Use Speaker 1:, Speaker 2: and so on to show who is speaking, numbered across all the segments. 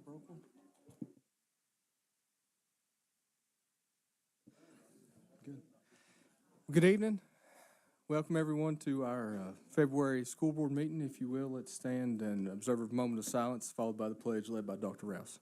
Speaker 1: broke one? Good. Good evening. Welcome everyone to our February school board meeting. If you will, let's stand and observe a moment of silence, followed by the pledge led by Dr. Rouse.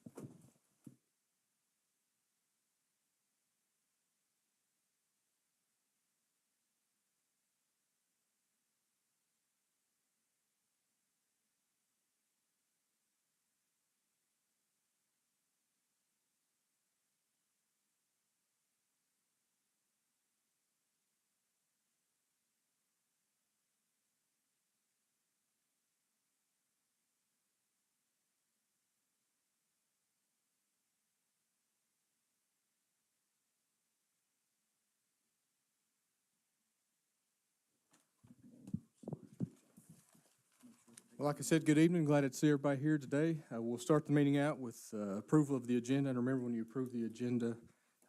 Speaker 1: Well, like I said, good evening. Glad to see everybody here today. We'll start the meeting out with approval of the agenda. And remember, when you approve the agenda,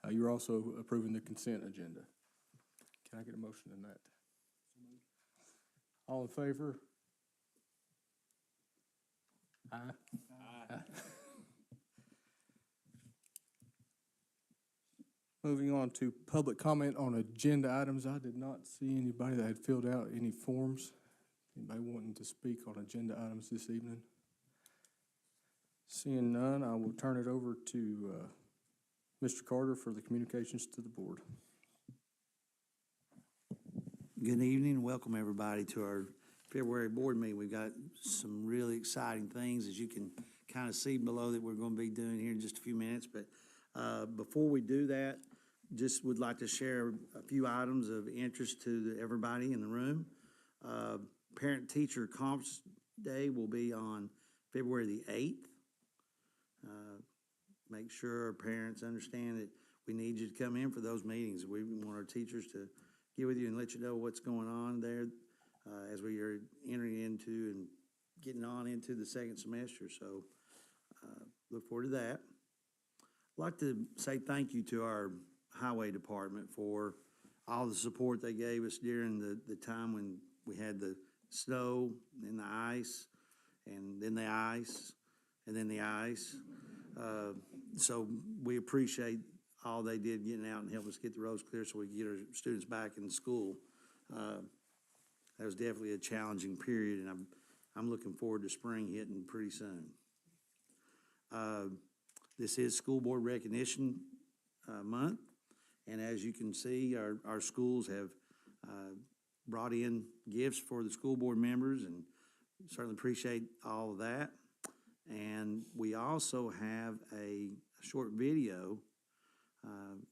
Speaker 1: you're also approving the consent agenda. Can I get a motion on that? All in favor? Aye. Aye. Moving on to public comment on agenda items. I did not see anybody that had filled out any forms. Anybody wanting to speak on agenda items this evening? Seeing none, I will turn it over to Mr. Carter for the communications to the board.
Speaker 2: Good evening. Welcome everybody to our February board meeting. We've got some really exciting things, as you can kind of see below, that we're going to be doing here in just a few minutes. But before we do that, just would like to share a few items of interest to everybody in the room. Parent-Teacher Conference Day will be on February the 8th. Make sure our parents understand that we need you to come in for those meetings. We want our teachers to get with you and let you know what's going on there as we are entering into and getting on into the second semester. So look forward to that. I'd like to say thank you to our highway department for all the support they gave us during the time when we had the snow and the ice, and then the ice, and then the ice. So we appreciate all they did getting out and helping us get the roads clear so we could get our students back in school. That was definitely a challenging period, and I'm looking forward to spring hitting pretty soon. This is School Board Recognition Month, and as you can see, our schools have brought in gifts for the school board members, and certainly appreciate all of that. And we also have a short video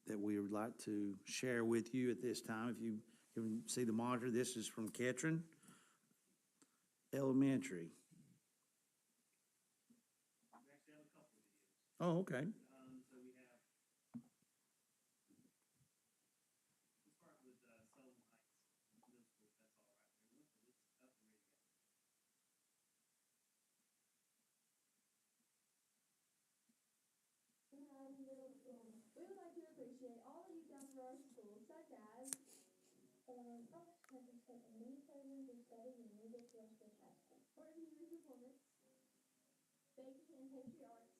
Speaker 2: that we would like to share with you at this time. If you can see the monitor, this is from Ketron Elementary. We actually have a couple of videos. Oh, okay. So we have, let's start with Sullivan Heights Middle School, if that's all right. It's up and ready to go.
Speaker 3: Middle school. We would like to appreciate all that you've done for our school, such as participate in many programs of study and music to our school high school. Or music performance, baking and pastry arts.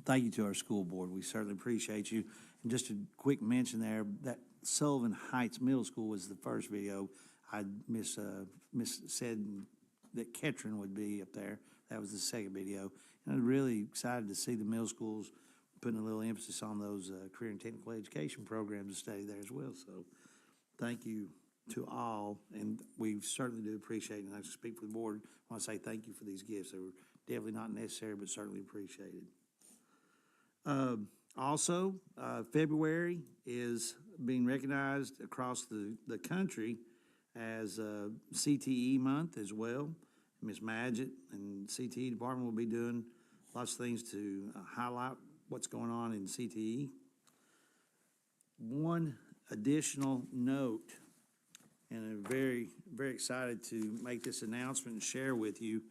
Speaker 2: thank you to our school board. We certainly appreciate you. And just a quick mention there, that Sullivan Heights Middle School was the first video. I said that Ketron would be up there. That was the second video. And I'm really excited to see the middle schools putting a little emphasis on those career and technical education programs to study there as well. So thank you to all, and we certainly do appreciate it. And I speak for the board. I want to say thank you for these gifts. They were definitely not necessary, but certainly appreciated. Also, February is being recognized across the country as CTE month as well. Ms. Madgett and CTE department will be doing lots of things to highlight what's going on in CTE. One additional note, and I'm very, very excited to make this announcement and share with you.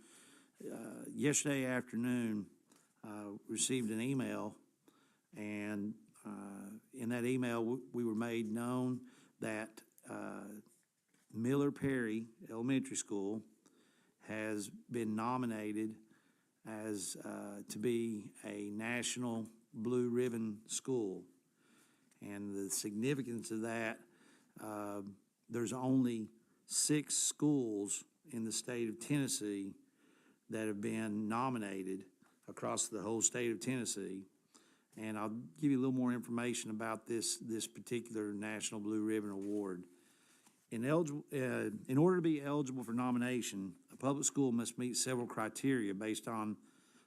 Speaker 2: Yesterday afternoon, received an email, and in that email, we were made known that Miller Perry Elementary School has been nominated as to be a National Blue Ribbon School. And the significance of that, there's only 6 schools in the state of Tennessee that have been nominated across the whole state of Tennessee. And I'll give you a little more information about this particular National Blue Ribbon Award. In order to be eligible for nomination, a public school must meet several criteria based on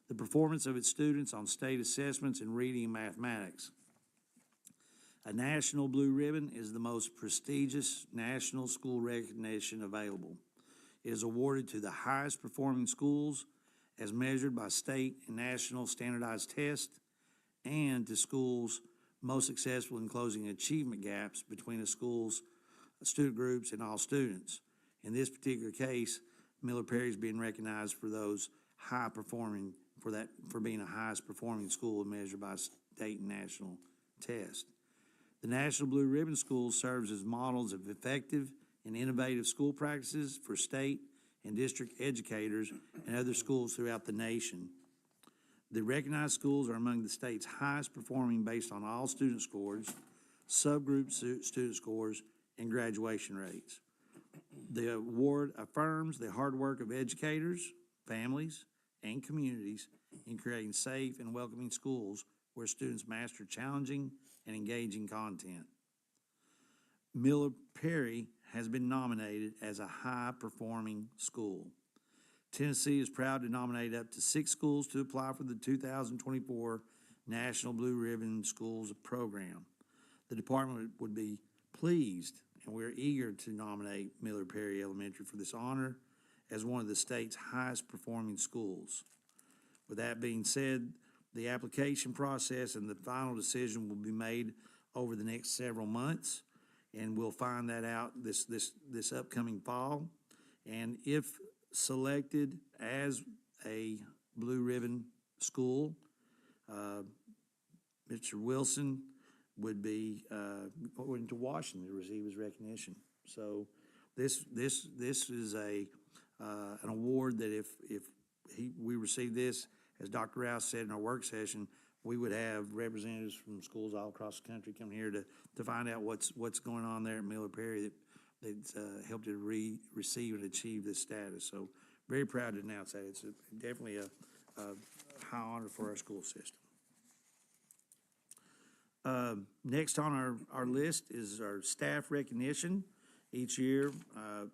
Speaker 2: the performance of its students on state assessments in reading and mathematics. A National Blue Ribbon is the most prestigious national school recognition available. It is awarded to the highest performing schools as measured by state and national standardized tests, and to schools most successful in closing achievement gaps between a school's student groups and all students. In this particular case, Miller Perry is being recognized for those high performing, for being the highest performing school measured by state and national tests. The National Blue Ribbon School serves as models of effective and innovative school practices for state and district educators and other schools throughout the nation. The recognized schools are among the state's highest performing based on all student scores, subgroup student scores, and graduation rates. The award affirms the hard work of educators, families, and communities in creating safe and welcoming schools where students master challenging and engaging content. Miller Perry has been nominated as a high-performing school. Tennessee is proud to nominate up to 6 schools to apply for the 2024 National Blue Ribbon Schools program. The department would be pleased, and we're eager to nominate Miller Perry Elementary for this honor as one of the state's highest performing schools. With that being said, the application process and the final decision will be made over the next several months, and we'll find that out this upcoming fall. And if selected as a Blue Ribbon school, Mr. Wilson would be going to Washington to receive his recognition. So this is an award that if we receive this, as Dr. Rouse said in our work session, we would have representatives from schools all across the country come here to find out what's going on there at Miller Perry that's helped to receive and achieve this status. So very proud to announce that. It's definitely a high honor for our school system. Next on our list is our staff recognition. Each year,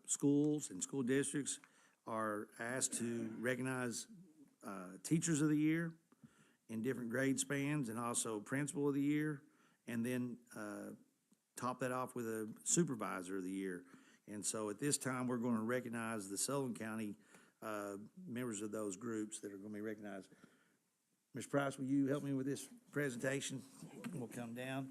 Speaker 2: schools and school districts are asked to recognize Teachers of the Year in different grade spans, and also Principal of the Year, and then top that off with a Supervisor of the Year. And so at this time, we're going to recognize the Sullivan County members of those groups that are going to be recognized. Ms. Price, will you help me with this presentation? We'll come down.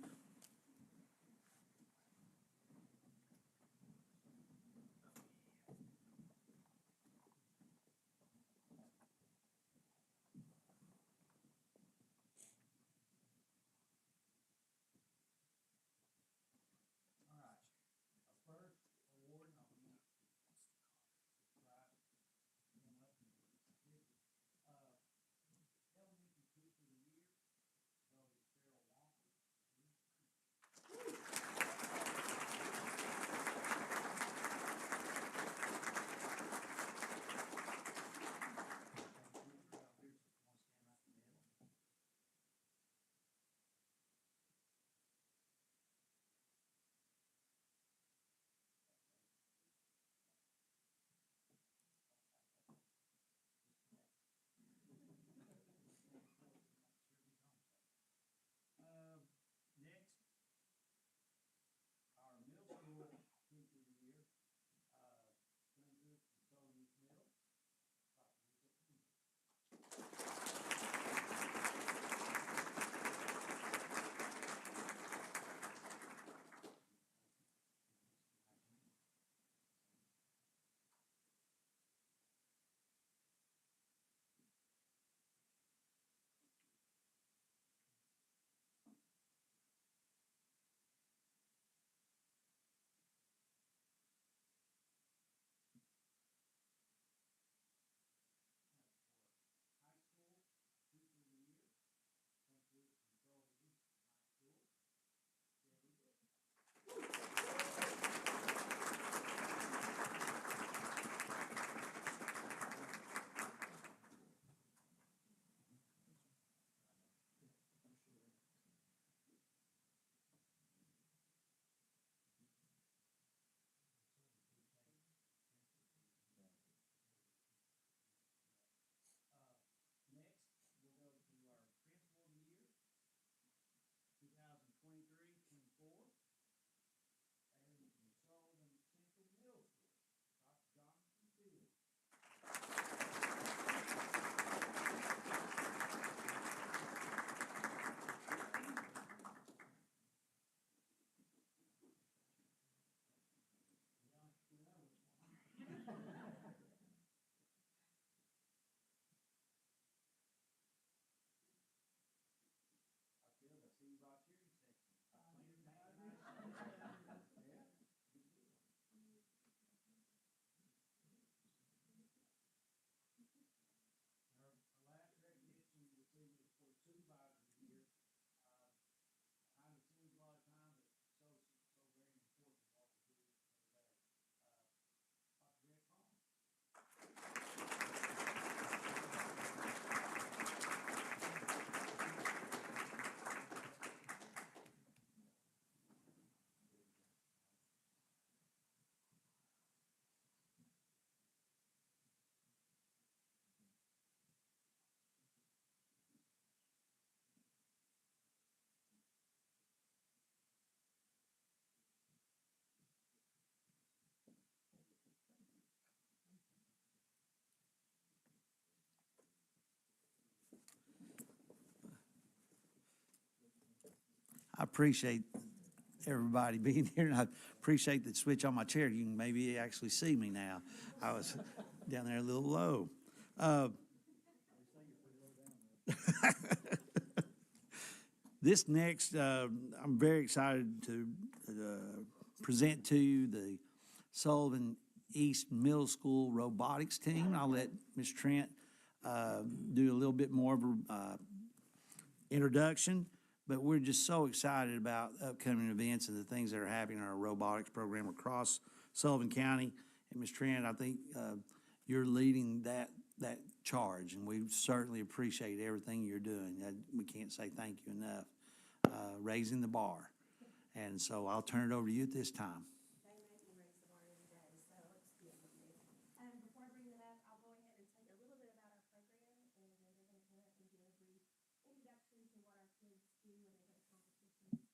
Speaker 2: I appreciate everybody being here, and I appreciate the switch on my chair. You can maybe actually see me now. I was down there a little low. This next, I'm very excited to present to you the Sullivan East Middle School robotics team. I'll let Ms. Trent do a little bit more of a introduction, but we're just so excited about upcoming events and the things that are happening in our robotics program across Sullivan County. And Ms. Trent, I think you're leading that charge, and we certainly appreciate everything you're doing. We can't say thank you enough, raising the bar. And so I'll turn it over to you at this time.
Speaker 4: Before I bring that up, I'll go ahead and tell you a little bit about our program, and then we're going to kind of give you a brief introduction to what our kids do when they go to competitions.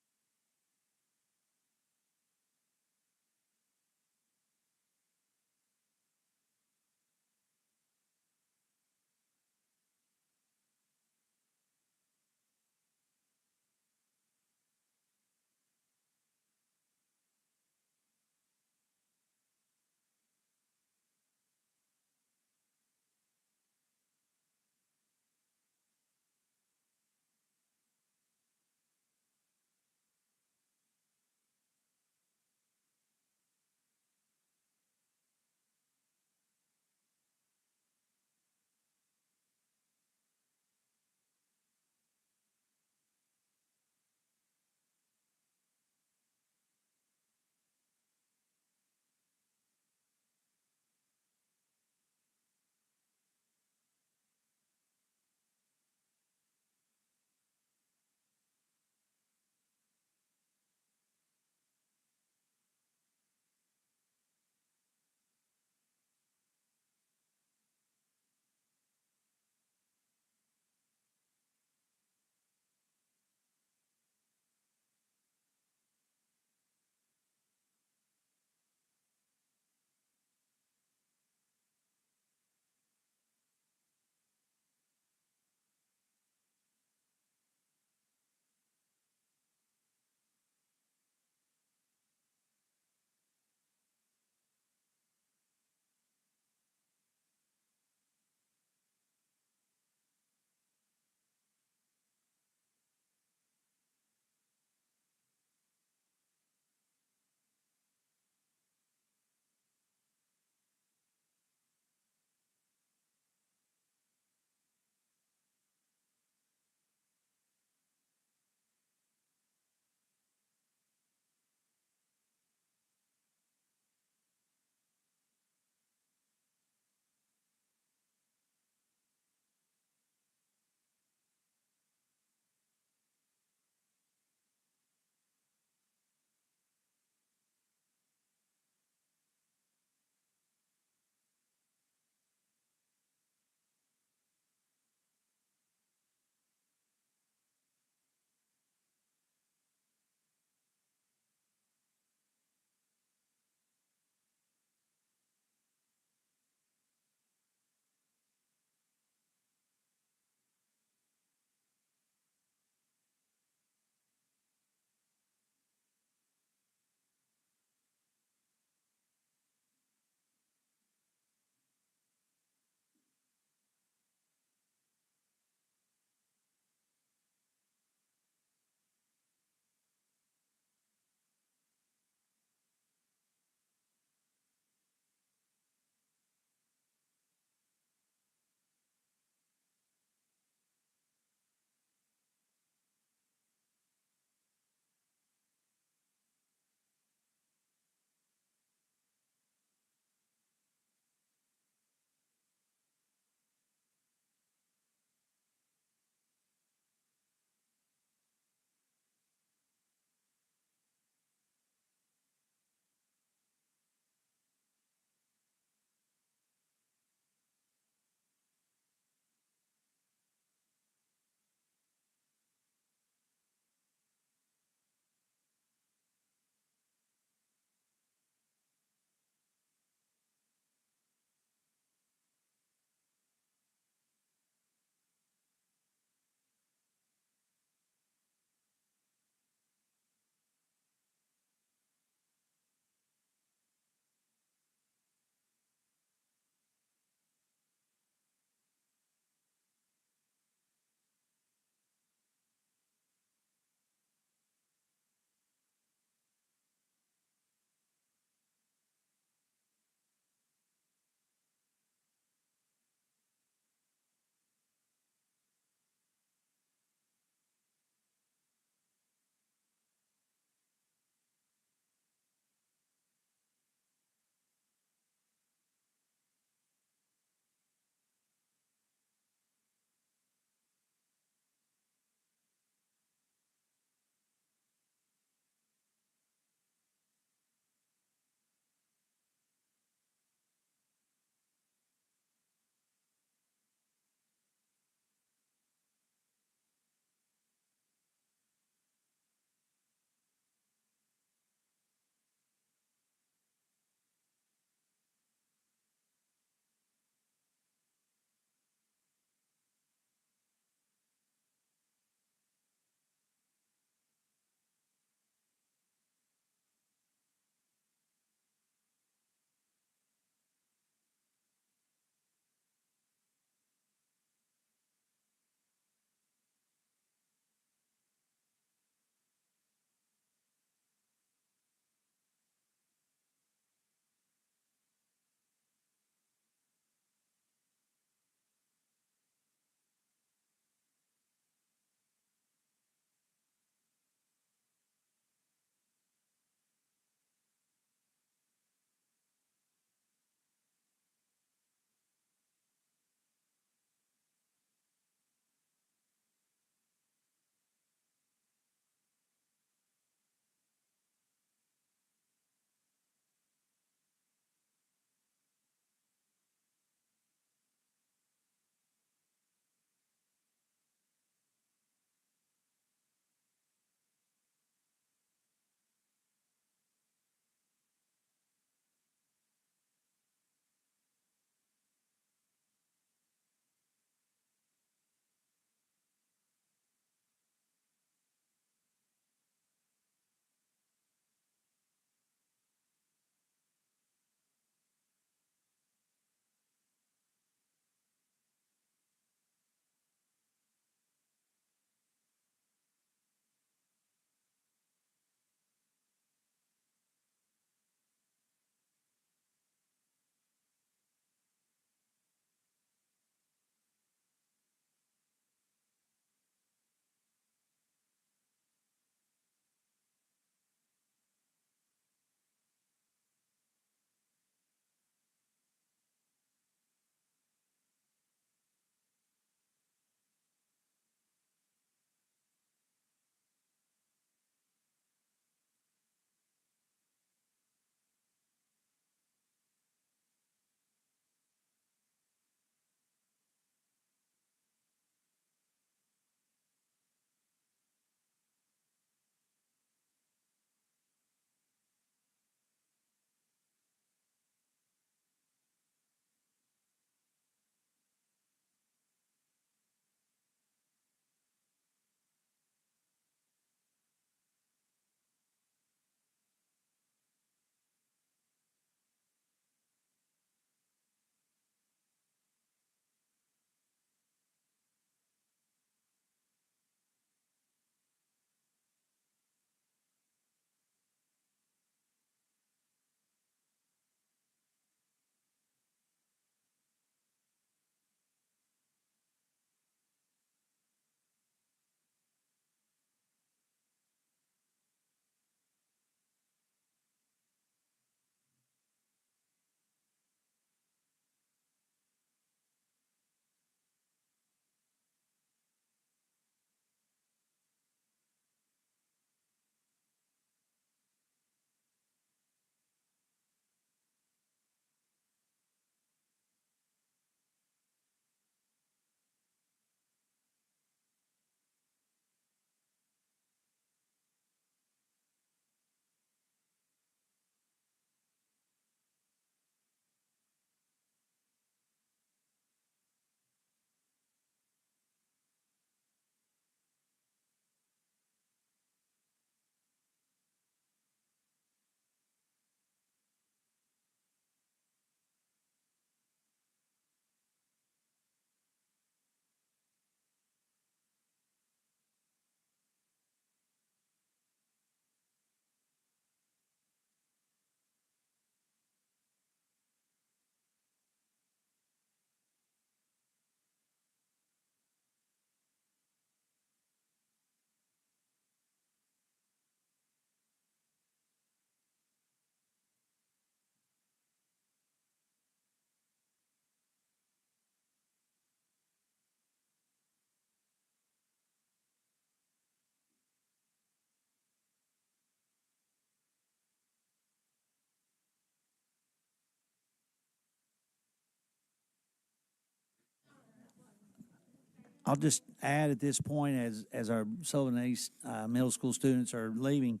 Speaker 2: I'll just add at this point, as our Sullivan East Middle School students are leaving,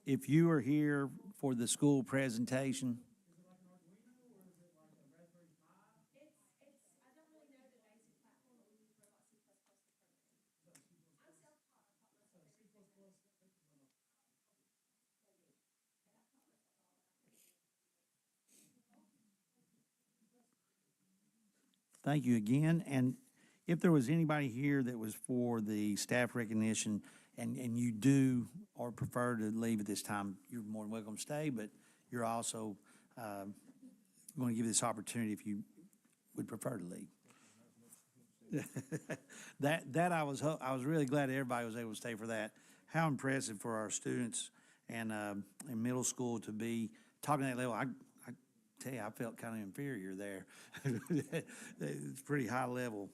Speaker 2: if you are here for the school presentation, thank you again. And if there was anybody here that was for the staff recognition and you do or prefer to leave at this time, you're more than welcome to stay, but you're also going to give this opportunity if you would prefer to leave. That I was really glad everybody was able to stay for that. How impressive for our students and in middle school to be talking at that level. I tell you, I felt kind of inferior there. It's pretty high level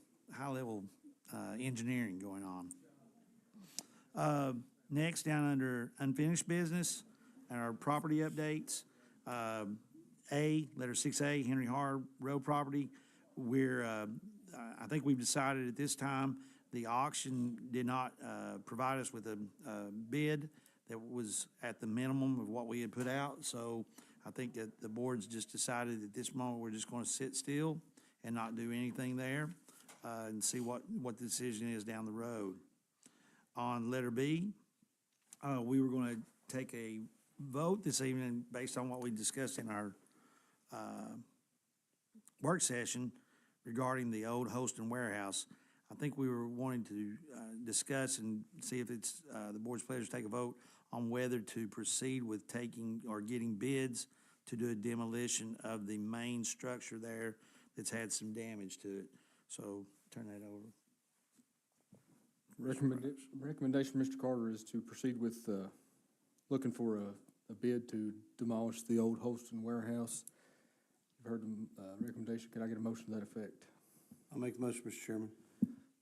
Speaker 2: engineering going on. Next, down under unfinished business and our property updates. Letter 6A, Henry Har Road property. I think we've decided at this time, the auction did not provide us with a bid that was at the minimum of what we had put out. So I think that the board's just decided at this moment, we're just going to sit still and not do anything there and see what the decision is down the road. On letter B, we were going to take a vote this evening based on what we discussed in our work session regarding the old Holston warehouse. I think we were wanting to discuss and see if it's the board's pleasure to take a vote on whether to proceed with taking or getting bids to do a demolition of the main structure there that's had some damage to it. So turn that over.
Speaker 1: Recommendation, Mr. Carter, is to proceed with looking for a bid to demolish the old Holston warehouse. You've heard the recommendation. Can I get a motion to that effect?
Speaker 5: I'll make the motion, Mr. Chairman.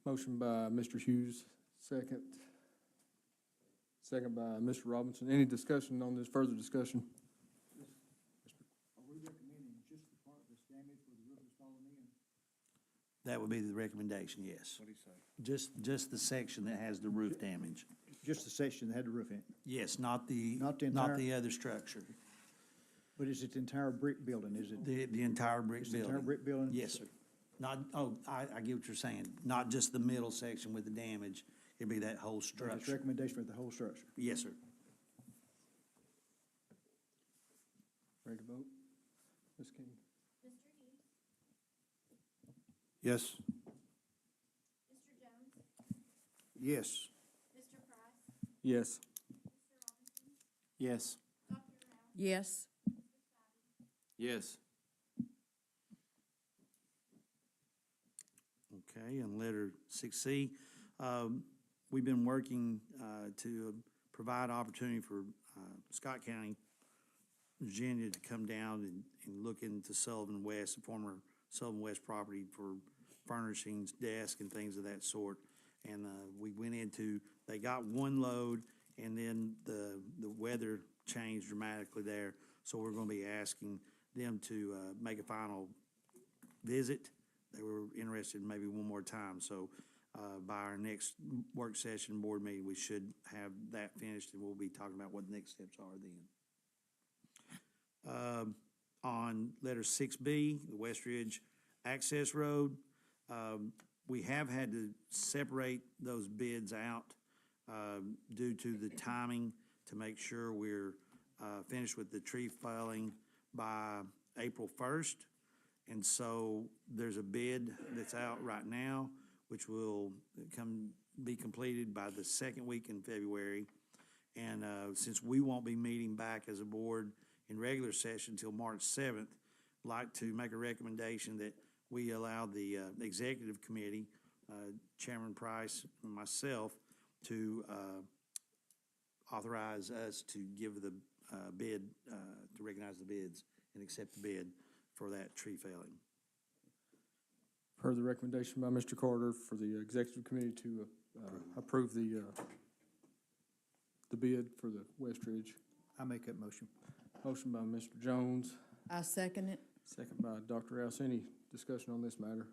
Speaker 1: Motion by Mr. Hughes, second. Second by Mr. Robinson. Any discussion on this, further discussion?
Speaker 6: Are we recommending just the part that's damaged where the roof is falling in?
Speaker 2: That would be the recommendation, yes.
Speaker 6: What do you say?
Speaker 2: Just the section that has the roof damage.
Speaker 6: Just the section that had the roof in it?
Speaker 2: Yes, not the
Speaker 6: Not the entire-
Speaker 2: other structure.
Speaker 6: But is it the entire brick building, is it?
Speaker 2: The entire brick
Speaker 6: It's the
Speaker 2: building.
Speaker 6: entire brick building?
Speaker 2: Yes, sir. Not, I get what you're saying. Not just the middle section with the damage. It'd be that whole
Speaker 6: But it's
Speaker 2: structure.
Speaker 6: recommendation for the whole structure?
Speaker 2: Yes, sir.
Speaker 1: Ready to vote? Ms. King?
Speaker 3: Mr. Hughes,
Speaker 5: Yes.
Speaker 3: Mr. Jones,
Speaker 5: Yes.
Speaker 3: Mr. Price,
Speaker 1: Yes.
Speaker 3: Mr. Robinson,
Speaker 5: Yes.
Speaker 3: Dr. Rouse,
Speaker 7: Yes.
Speaker 5: Yes.
Speaker 2: Okay, and letter 6C, we've been working to provide opportunity for Scott County, Virginia, to come down and look into Sullivan West, the former Sullivan West property, for furnishings, desks, and things of that sort. And we went into, they got one load, and then the weather changed dramatically there. So we're going to be asking them to make a final visit. They were interested in maybe one more time. So by our next work session board meeting, we should have that finished, and we'll be talking about what the next steps are then. On letter 6B, the West Ridge Access Road, we have had to separate those bids out due to the timing to make sure we're finished with the tree felling by April 1st. And so there's a bid that's out right now, which will be completed by the second week in February. And since we won't be meeting back as a board in regular session until March 7th, I'd like to make a recommendation that we allow the executive committee, Chairman Price and myself, to authorize us to give the bid, to recognize the bids and accept the bid for that tree felling.
Speaker 1: Heard the recommendation by Mr. Carter for the executive committee to approve the bid for the West Ridge.
Speaker 6: I make that motion.
Speaker 1: Motion by Mr. Jones,
Speaker 7: I second it.
Speaker 1: second by Dr. Rouse. Any discussion on this matter?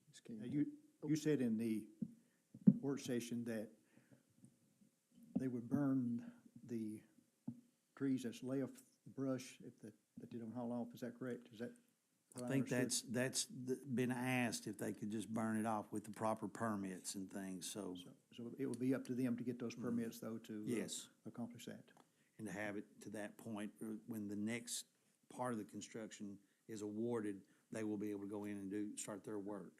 Speaker 1: Ms. King?
Speaker 6: Now, You said in the work session that they would burn the trees that's left, the brush, that they don't haul off. Is that correct? Is that what
Speaker 2: I think
Speaker 6: understood?
Speaker 2: that's been asked if they could just burn it off with the proper permits and things, so,
Speaker 6: So it will be up to them to get those permits, though, to
Speaker 2: yes.
Speaker 6: accomplish that.
Speaker 2: And to have it to that point, when the next part of the construction is awarded, they will be able to go in and start their work.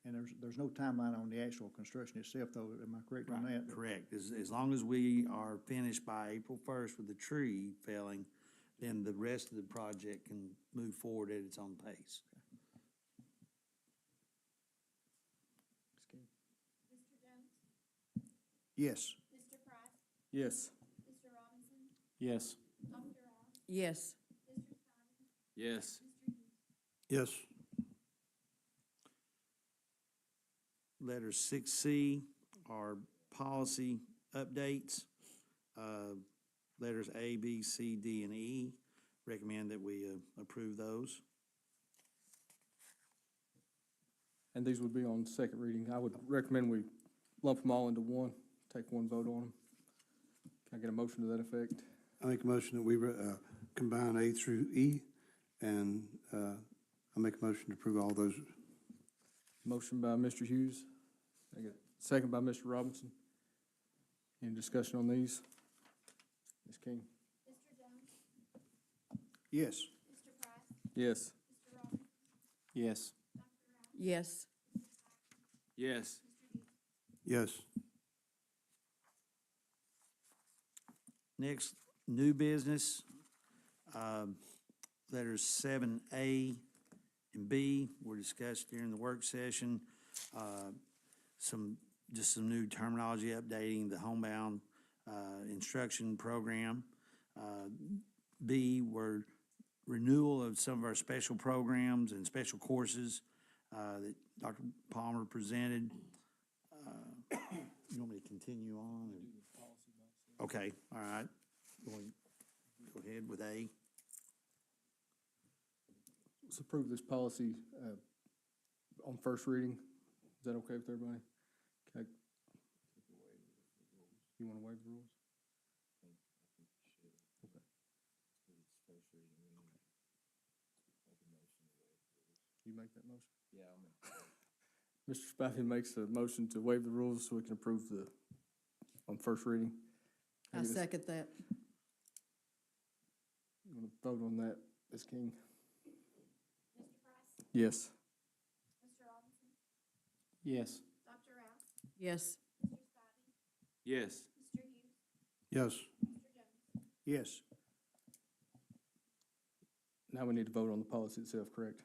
Speaker 6: And there's no timeline on the actual construction itself, though. Am I correct on that?
Speaker 2: Correct. As long as we are finished by April 1st with the tree felling, then the rest of the project can move forward at its own pace.
Speaker 4: Mr. Jones?
Speaker 6: Yes.
Speaker 4: Mr. Price?
Speaker 1: Yes.
Speaker 4: Mr. Robinson?
Speaker 5: Yes.
Speaker 4: Dr. Ross?
Speaker 7: Yes.
Speaker 4: Mr. Spivey?
Speaker 5: Yes.
Speaker 4: Mr. Hughes?
Speaker 5: Yes.
Speaker 2: Letter 6C are policy updates. Letters A, B, C, D, and E, recommend that we approve those.
Speaker 1: And these would be on second reading. I would recommend we lump them all into one, take one vote on them. Can I get a motion to that effect?
Speaker 5: I make a motion that we combine A through E, and I make a motion to approve all those.
Speaker 1: Motion by Mr. Hughes. I get second by Mr. Robinson. Any discussion on these? Ms. King?
Speaker 4: Mr. Jones?
Speaker 6: Yes.
Speaker 4: Mr. Price?
Speaker 1: Yes.
Speaker 4: Mr. Robinson?
Speaker 5: Yes.
Speaker 4: Dr. Ross?
Speaker 7: Yes.
Speaker 5: Yes.
Speaker 4: Mr. Hughes?
Speaker 5: Yes.
Speaker 2: Next, new business, letters 7A and B were discussed during the work session. Just some new terminology updating the homebound instruction program. B were renewal of some of our special programs and special courses that Dr. Palmer presented. You want me to continue on? Okay, all right. Go ahead with A.
Speaker 1: Let's approve this policy on first reading. Is that okay with everybody? Okay. You want to waive the rules? Okay. You make that motion? Yeah, I'll make Mr. Spivey makes a motion to waive the rules so we can approve on first reading.
Speaker 7: I second that.
Speaker 1: You want to vote on that, Ms. King?
Speaker 4: Mr. Price?
Speaker 1: Yes.
Speaker 4: Mr. Robinson?
Speaker 5: Yes.
Speaker 4: Dr. Ross?
Speaker 7: Yes.
Speaker 4: Mr. Spivey?
Speaker 5: Yes.
Speaker 4: Mr. Hughes?
Speaker 5: Yes.
Speaker 4: Mr. Jones?
Speaker 6: Yes.
Speaker 1: Now we need to vote on the policy itself, correct?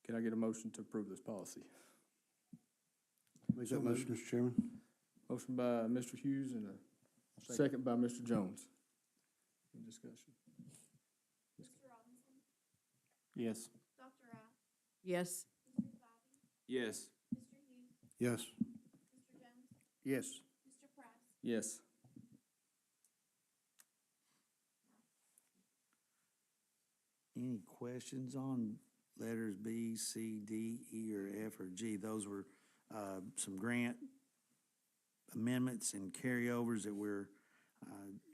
Speaker 1: Can I get a motion to approve this policy?
Speaker 5: Make that motion, Mr. Chairman.
Speaker 1: Motion by Mr. Hughes and a second by Mr. Jones. Any discussion?
Speaker 4: Mr. Robinson?
Speaker 5: Yes.
Speaker 4: Dr. Ross?
Speaker 7: Yes.
Speaker 4: Mr. Spivey?
Speaker 5: Yes.
Speaker 4: Mr. Hughes?
Speaker 5: Yes.
Speaker 4: Mr. Jones?
Speaker 6: Yes.
Speaker 4: Mr. Price?
Speaker 1: Yes.
Speaker 2: Any questions on letters B, C, D, E, or F, or G? Those were some grant amendments and carryovers that we're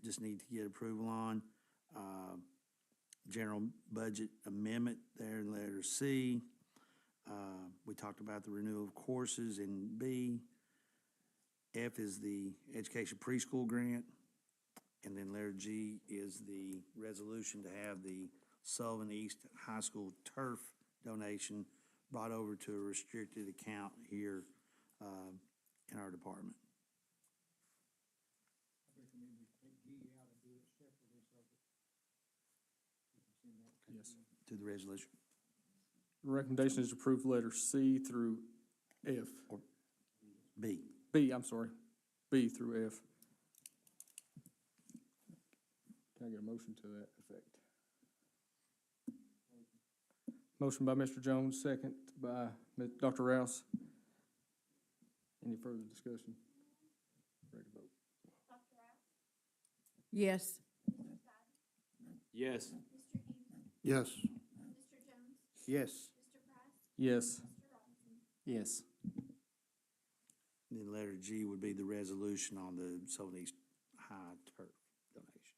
Speaker 2: just need to get approval on. General budget amendment there in letter C. We talked about the renewal of courses in B. F is the education preschool grant. And then letter G is the resolution to have the Sullivan East High School turf donation brought over to a restricted account here in our department.
Speaker 6: I recommend we take G out and do it separately so that we can send that.
Speaker 1: Yes.
Speaker 2: To the resolution.
Speaker 1: The recommendation is to approve letters C through F.
Speaker 2: B.
Speaker 1: B, I'm sorry. B through F. Can I get a motion to that effect? Motion by Mr. Jones, second by Dr. Rouse. Any further discussion? Ready to vote?
Speaker 4: Dr. Ross?
Speaker 7: Yes.
Speaker 4: Mr. Spivey?
Speaker 5: Yes.
Speaker 4: Mr. Hughes?
Speaker 5: Yes.
Speaker 4: Mr. Jones?
Speaker 6: Yes.
Speaker 4: Mr. Price?
Speaker 1: Yes.
Speaker 4: Mr. Robinson?
Speaker 8: Yes.
Speaker 2: Then letter G would be the resolution on the Sullivan East High turf donation.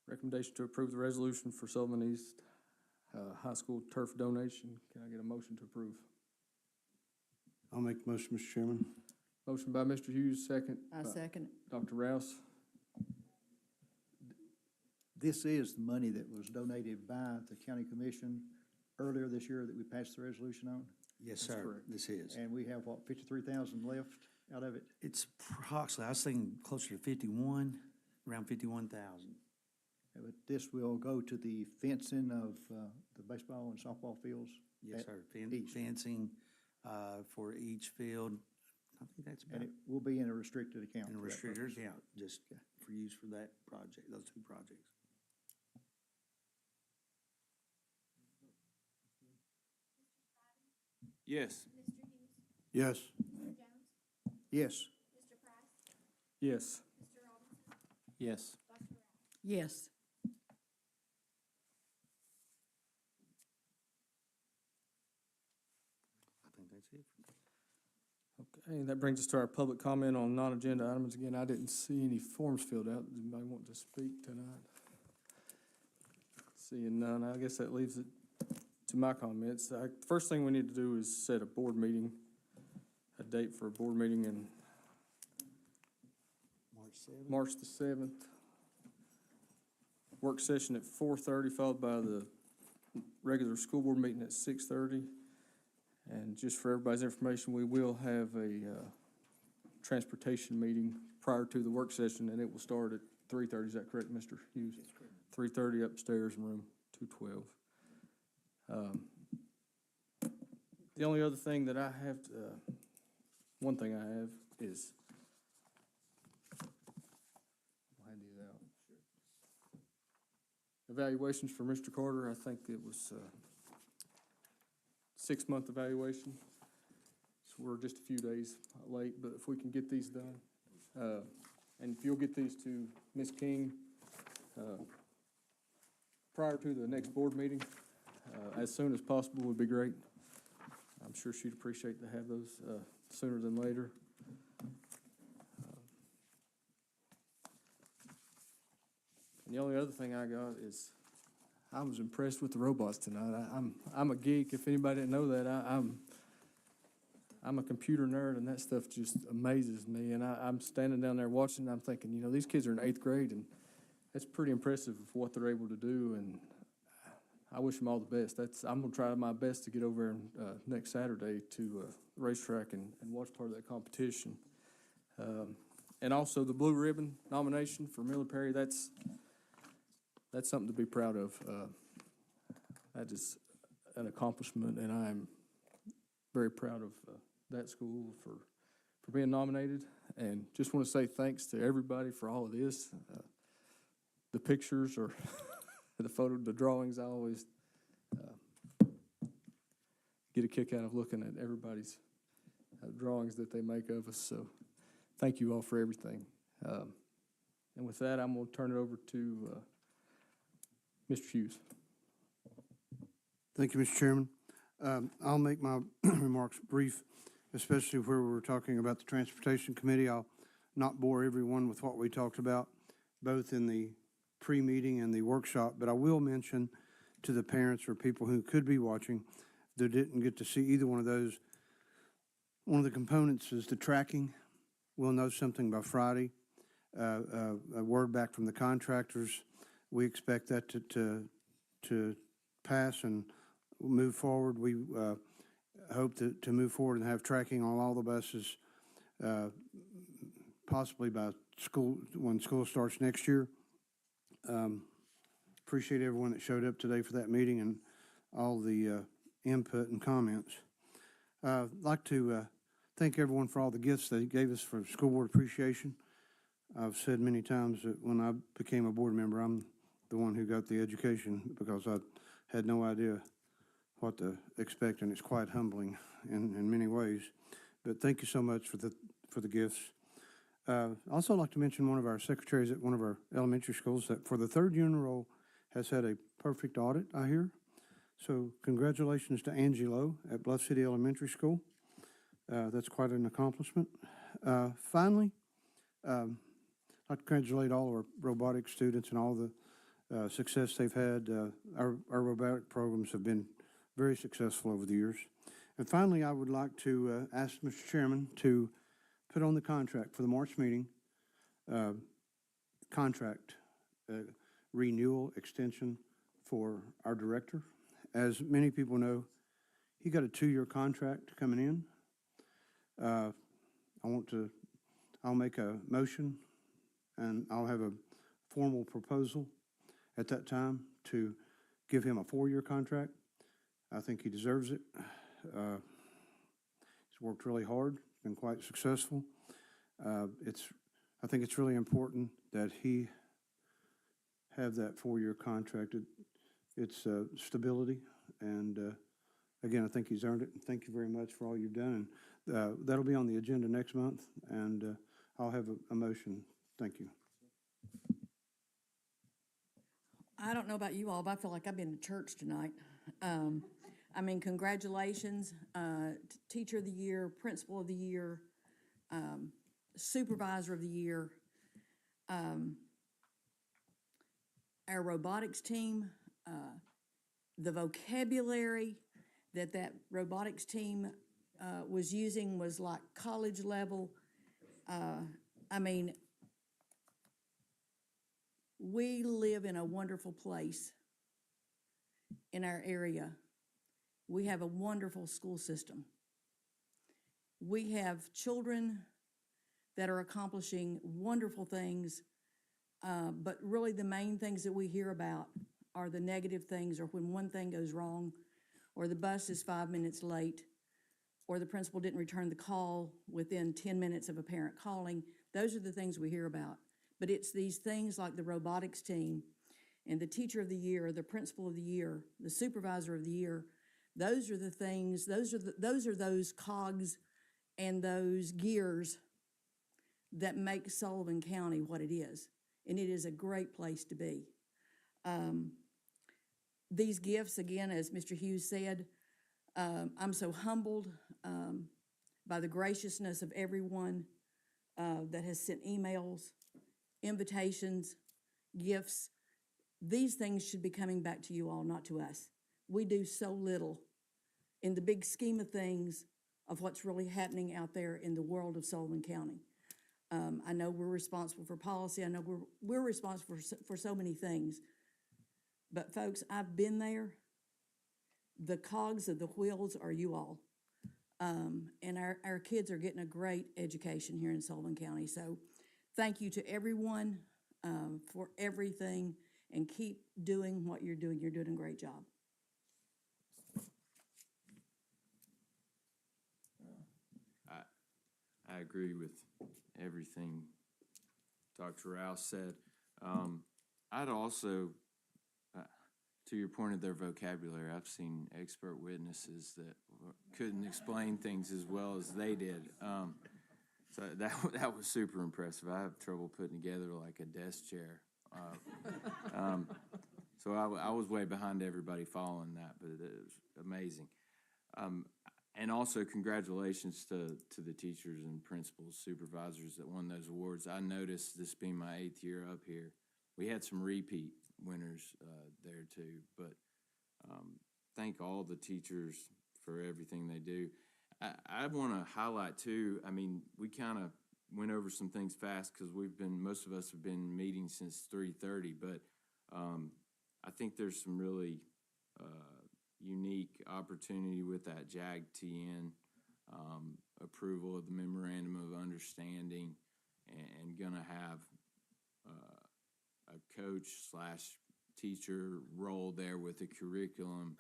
Speaker 1: Recommendation to approve the resolution for Sullivan East High School turf donation. Can I get a motion to approve?
Speaker 5: I'll make the motion, Mr. Chairman.
Speaker 1: Motion by Mr. Hughes, second
Speaker 7: I
Speaker 1: by
Speaker 7: second it.
Speaker 1: Dr. Rouse.
Speaker 6: This is the money that was donated by the county commission earlier this year that we passed the resolution on.
Speaker 2: Yes,
Speaker 1: That's
Speaker 2: sir,
Speaker 1: correct.
Speaker 2: this is.
Speaker 6: And we have, what, 53,000 left out of it?
Speaker 2: It's approximately, I was thinking closer to 51, around 51,000.
Speaker 6: But this will go to the fencing of the baseball and softball fields.
Speaker 2: Yes,
Speaker 6: at
Speaker 2: sir.
Speaker 6: each.
Speaker 2: Fencing for each field. I think that's
Speaker 6: And
Speaker 2: about
Speaker 6: it will be in a restricted account.
Speaker 2: in a
Speaker 6: for that
Speaker 2: restricted
Speaker 6: purpose.
Speaker 2: account, just for use for that project, those two projects.
Speaker 8: Yes.
Speaker 3: Mr. Hughes,
Speaker 5: Yes.
Speaker 3: Mr. Jones,
Speaker 6: Yes.
Speaker 3: Mr. Price,
Speaker 1: Yes.
Speaker 3: Mr. Robinson,
Speaker 8: Yes.
Speaker 3: Dr. Rouse.
Speaker 7: Yes.
Speaker 2: I think that's it.
Speaker 1: Okay, that brings us to our public comment on non-agenda items. Again, I didn't see any forms filled out. Does anybody want to speak tonight? Seeing none, I guess that leaves it to my comments. First thing we need to do is set a board meeting, a date for a board meeting in
Speaker 2: March 7th.
Speaker 1: March the 7th. Work session at 4:30, followed by the regular school board meeting at 6:30. And just for everybody's information, we will have a transportation meeting prior to the work session, and it will start at 3:30. Is that correct, Mr. Hughes?
Speaker 2: That's correct.
Speaker 1: 3:30 upstairs in room 212. The only other thing that I have, one thing I have is, I'll hand these out. Evaluations for Mr. Carter. I think it was 6-month evaluation. So we're just a few days late, but if we can get these done, and if you'll get these to Ms. King prior to the next board meeting, as soon as possible would be great. I'm sure she'd appreciate to have those sooner than later. And the only other thing I got is, I was impressed with the robots tonight. I'm a geek. If anybody didn't know that, I'm a computer nerd, and that stuff just amazes me. And I'm standing down there watching, and I'm thinking, you know, these kids are in 8th grade, and that's pretty impressive of what they're able to do. And I wish them all the best. I'm gonna try my best to get over next Saturday to racetrack and watch part of that competition. And also the Blue Ribbon nomination for Miller Perry. That's something to be proud of. That is an accomplishment, and I'm very proud of that school for being nominated. And just want to say thanks to everybody for all of this. The pictures or the drawings, I always get a kick out of looking at everybody's drawings that they make of us. So thank you all for everything. And with that, I'm going to turn it over to Mr. Hughes.
Speaker 5: Thank you, Mr. Chairman. I'll make my remarks brief, especially where we're talking about the Transportation Committee. I'll not bore everyone with what we talked about, both in the pre-meeting and the workshop, but I will mention to the parents or people who could be watching that didn't get to see either one of those, one of the components is the tracking. We'll know something by Friday. A word back from the contractors. We expect that to pass and move forward. We hope to move forward and have tracking on all the buses, possibly by when school starts next year. Appreciate everyone that showed up today for that meeting and all the input and comments. I'd like to thank everyone for all the gifts they gave us for School Board Appreciation. I've said many times that when I became a board member, I'm the one who got the education because I had no idea what to expect, and it's quite humbling in many ways. But thank you so much for the gifts. Also like to mention one of our secretaries at one of our elementary schools that for the 3rd year in a row has had a perfect audit, I hear. So congratulations to Angie Lowe at Bluff City Elementary School. That's quite an accomplishment. Finally, I'd like to congratulate all our robotics students and all the success they've had. Our robotic programs have been very successful over the years. And finally, I would like to ask Mr. Chairman to put on the contract for the March meeting, contract renewal extension for our director. As many people know, he got a 2-year contract coming in. I'll make a motion and I'll have a formal proposal at that time to give him a 4-year contract. I think he deserves it. He's worked really hard, been quite successful. I think it's really important that he have that 4-year contract. It's stability, and again, I think he's earned it. And thank you very much for all you've done. And that'll be on the agenda next month, and I'll have a motion. Thank you.
Speaker 7: I don't know about you all, but I feel like I've been to church tonight. I mean, congratulations, Teacher of the Year, Principal of the Year, Supervisor of the Year, our robotics team, the vocabulary that robotics team was using was like college level. I mean, we live in a wonderful place in our area. We have a wonderful school system. We have children that are accomplishing wonderful things, but really the main things that we hear about are the negative things, or when one thing goes wrong, or the bus is 5 minutes late, or the principal didn't return the call within 10 minutes of a parent calling. Those are the things we hear about. But it's these things like the robotics team and the Teacher of the Year, the Principal of the Year, the Supervisor of the Year. Those are the things, those are those cogs and those gears that make Sullivan County what it is. And it is a great place to be. These gifts, again, as Mr. Hughes said, I'm so humbled by the graciousness of everyone that has sent emails, invitations, gifts. These things should be coming back to you all, not to us. We do so little in the big scheme of things of what's really happening out there in the world of Sullivan County. I know we're responsible for policy. I know we're responsible for so many things. But folks, I've been there. The cogs of the wheels are you all. And our kids are getting a great education here in Sullivan County. So thank you to everyone for everything, and keep doing what you're doing. You're doing a great job.
Speaker 8: I agree with everything Dr. Rouse said. I'd also, to your point of their vocabulary, I've seen expert witnesses that couldn't explain things as well as they did. So that was super impressive. I have trouble putting together like a desk chair. So I was way behind everybody following that, but it was amazing. And also congratulations to the teachers and principals, supervisors that won those awards. I noticed, this being my 8th year up here, we had some repeat winners there too. But thank all the teachers for everything they do. I want to highlight too, I mean, we kind of went over some things fast because most of us have been meeting since 3:30, but I think there's some really unique opportunity with that JAG-TN approval of the Memorandum of Understanding, and gonna have a coach/teacher role there with the curriculum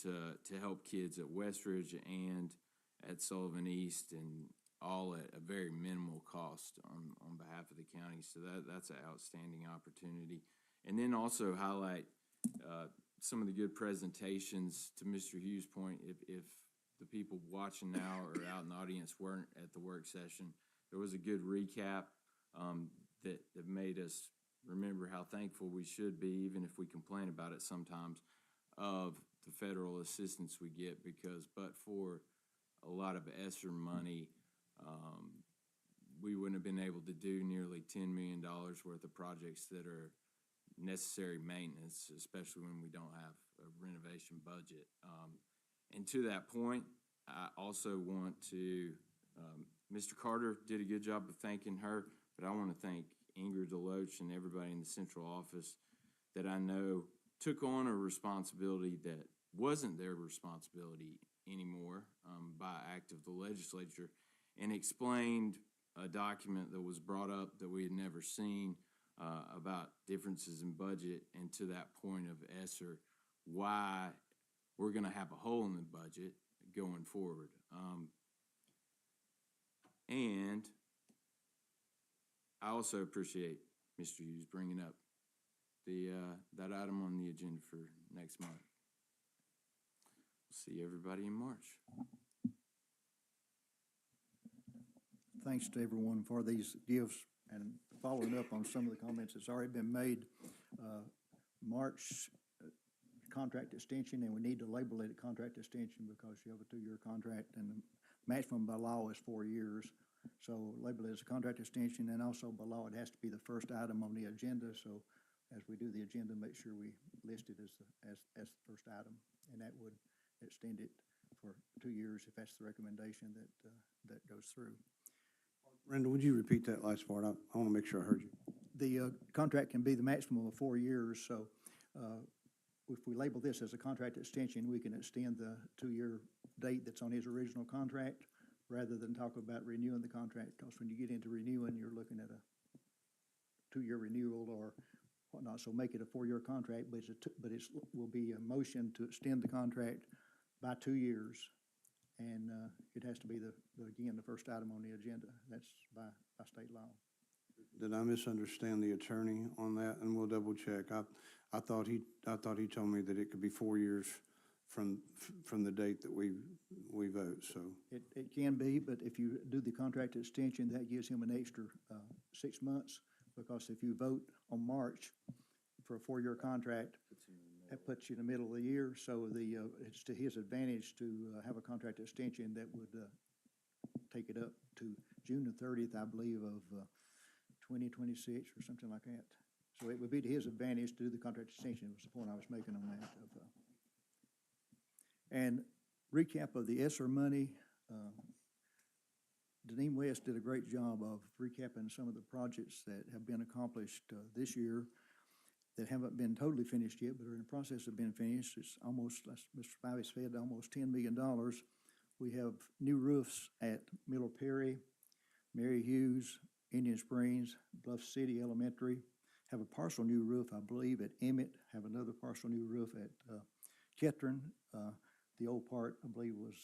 Speaker 8: to help kids at Westridge and at Sullivan East, and all at a very minimal cost on behalf of the county. So that's an outstanding opportunity. And then also highlight some of the good presentations. To Mr. Hughes' point, if the people watching now or out in the audience weren't at the work session, there was a good recap that made us remember how thankful we should be, even if we complain about it sometimes, of the federal assistance we get, because but for a lot of ESSER money, we wouldn't have been able to do nearly $10 million worth of projects that are necessary maintenance, especially when we don't have a renovation budget. And to that point, I also want to, Mr. Carter did a good job of thanking her, but I want to thank Ingrid Deloach and everybody in the central office that I know took on a responsibility that wasn't their responsibility anymore, by act of the legislature, and explained a document that was brought up that we had never seen, about differences in budget, and to that point of ESSER, why we're going to have a hole in the budget going forward. And I also appreciate Mr. Hughes bringing up that item on the agenda for next month. We'll see everybody in March.
Speaker 6: Thanks to everyone for these gifts and following up on some of the comments that's already been made. March contract extension, and we need to label it a contract extension because you have a 2-year contract, and the maximum by law is 4 years. So label it as a contract extension, and also by law, it has to be the first item on the agenda. So as we do the agenda, make sure we list it as the first item, and that would extend it for 2 years if that's the recommendation that goes through.
Speaker 5: Brenda, would you repeat that last part? I want to make sure I heard you.
Speaker 6: The contract can be the maximum of 4 years, so if we label this as a contract extension, we can extend the 2-year date that's on his original contract rather than talk about renewing the contract, because when you get into renewing, you're looking at a 2-year renewal or whatnot, so make it a 4-year contract, but it will be a motion to extend the contract by 2 years, and it has to be again, the first item on the agenda. That's by state law.
Speaker 5: Did I misunderstand the attorney on that? And we'll double check. I thought he told me that it could be 4 years from the date that we vote, so.
Speaker 6: It can be, but if you do the contract extension, that gives him an extra 6 months, because if you vote on March for a 4-year contract, that puts you in the middle of the year. So it's to his advantage to have a contract extension that would take it up to June the 30th, I believe, of 2026 or something like that. So it would be to his advantage to do the contract extension, was the point I was making on that. And recap of the ESSER money, Deneen West did a great job of recapping some of the projects that have been accomplished this year that haven't been totally finished yet, but are in the process of being finished. It's almost, as Mr. Spivey said, almost $10 million. We have new roofs at Miller Perry, Mary Hughes, Indian Springs, Bluff City Elementary, have a partial new roof, I believe, at Emmett, have another partial new roof at Kettering. The old part, I believe, was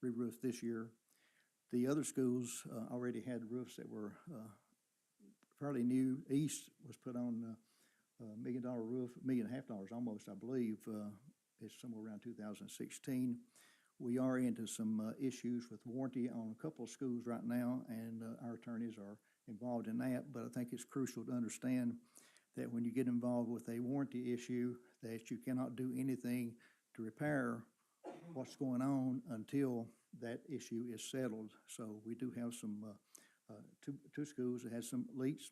Speaker 6: re-roofed this year. The other schools already had roofs that were fairly new. East was put on a $1 million roof, $1.5 million almost, I believe. It's somewhere around 2016. We are into some issues with warranty on a couple of schools right now, and our attorneys are involved in that. But I think it's crucial to understand that when you get involved with a warranty issue, that you cannot do anything to repair what's going on until that issue is settled. So we do have some two schools that had some leaks,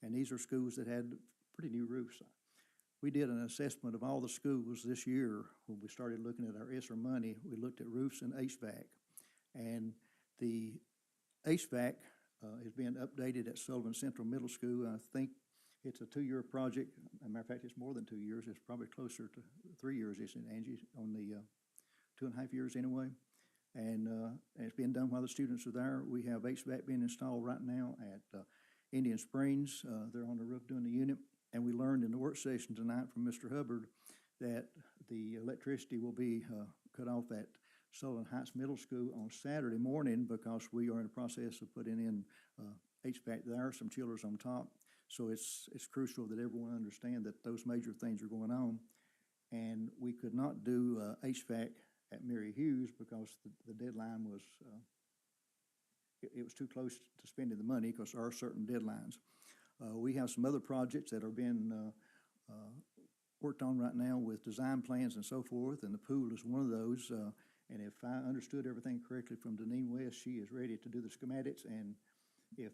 Speaker 6: and these are schools that had pretty new roofs. We did an assessment of all the schools this year when we started looking at our ESSER money. We looked at roofs and HVAC, and the HVAC is being updated at Sullivan Central Middle School. I think it's a 2-year project. As a matter of fact, it's more than 2 years. It's probably closer to 3 years, isn't it, Angie? On the 2.5 years anyway. And it's being done while the students are there. We have HVAC being installed right now at Indian Springs. They're on the roof doing the unit. And we learned in the work session tonight from Mr. Hubbard that the electricity will be cut off at Sullivan Heights Middle School on Saturday morning, because we are in the process of putting in HVAC there, some chillers on top. So it's crucial that everyone understand that those major things are going on. And we could not do HVAC at Mary Hughes because the deadline was, it was too close to spending the money, because there are certain deadlines. We have some other projects that are being worked on right now with design plans and so forth, and the pool is one of those. And if I understood everything correctly from Deneen West, she is ready to do the schematics, and if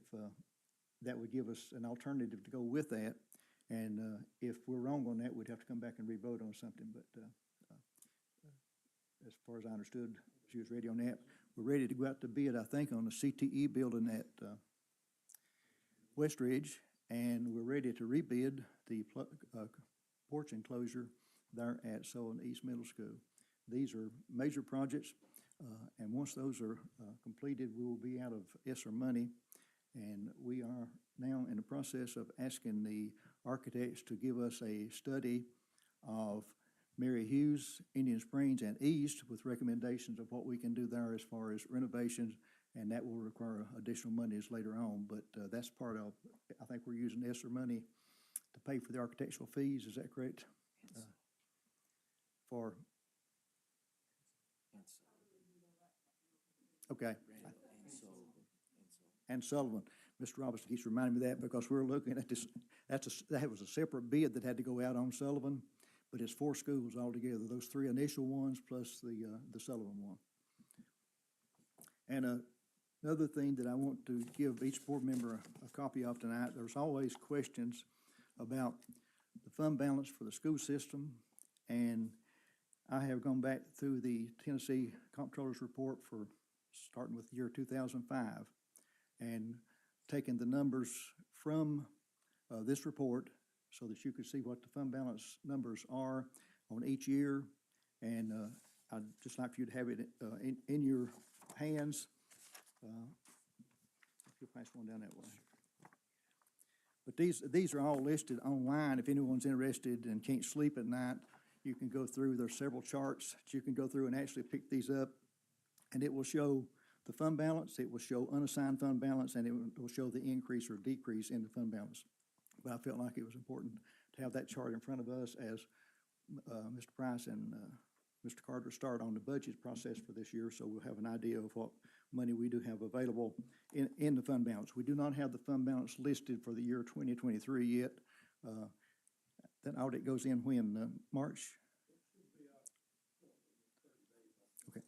Speaker 6: that would give us an alternative to go with that. And if we're wrong on that, we'd have to come back and re-vote on something. But as far as I understood, she was ready on that. We're ready to go out to bid, I think, on the CTE building at West Ridge, and we're ready to rebid the porch enclosure there at Sullivan East Middle School. These are major projects, and once those are completed, we will be out of ESSER money, and we are now in the process of asking the architects to give us a study of Mary Hughes, Indian Springs, and East with recommendations of what we can do there as far as renovations, and that will require additional monies later on, but that's part of, I think we're using ESSER money to pay for the architectural fees, is that correct?
Speaker 8: Yes.
Speaker 6: For, okay. And Sullivan. Mr. Robinson keeps reminding me of that because we're looking at this, that was a separate bid that had to go out on Sullivan, but it's 4 schools altogether, those 3 initial ones plus the Sullivan one. And another thing that I want to give each board member a copy of tonight, there's always questions about the fund balance for the school system, and I have gone back through the Tennessee Comptroller's report for starting with the year 2005 and taken the numbers from this report so that you could see what the fund balance numbers are on each year. And I'd just like for you to have it in your hands. If you'll pass one down that way. But these are all listed online. If anyone's interested and can't sleep at night, you can go through. There's several charts that you can go through and actually pick these up. And it will show the fund balance, it will show unassigned fund balance, and it will show the increase or decrease in the fund balance. But I felt like it was important to have that chart in front of us as Mr. Price and Mr. Carter start on the budget process for this year, so we'll have an idea of what money we do have available in the fund balance. We do not have the fund balance listed for the year 2023 yet. That audit goes in when, March? Okay,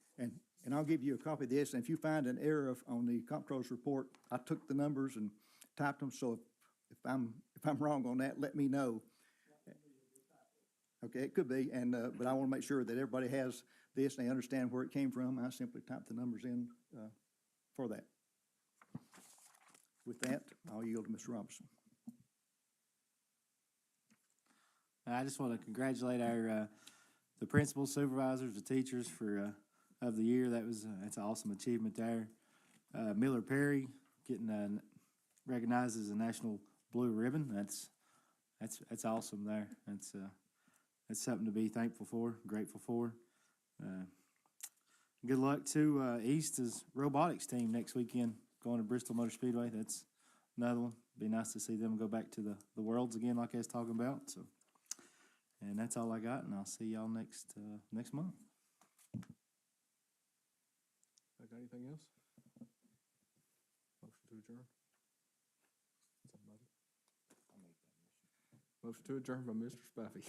Speaker 6: and I'll give you a copy of this, and if you find an error on the comptroller's report, I took the numbers and typed them, so if I'm wrong on that, let me know. Okay, it could be, and but I want to make sure that everybody has this and they understand where it came from. I simply typed the numbers in for that. With that, I'll yield to Mr. Robinson.
Speaker 9: I just want to congratulate our the principals, supervisors, the teachers for of the year. That's an awesome achievement there. Miller Perry getting recognized as a National Blue Ribbon. That's awesome there. That's something to be thankful for, grateful for. Good luck to East's robotics team next weekend going to Bristol Motor Speedway. That's another one. Be nice to see them go back to the Worlds again, like I was talking about. So, and that's all I got, and I'll see y'all next month.
Speaker 1: I got anything else? Motion to adjourn? Somebody? I'll make that motion. Motion to adjourn by Mr. Spaffy.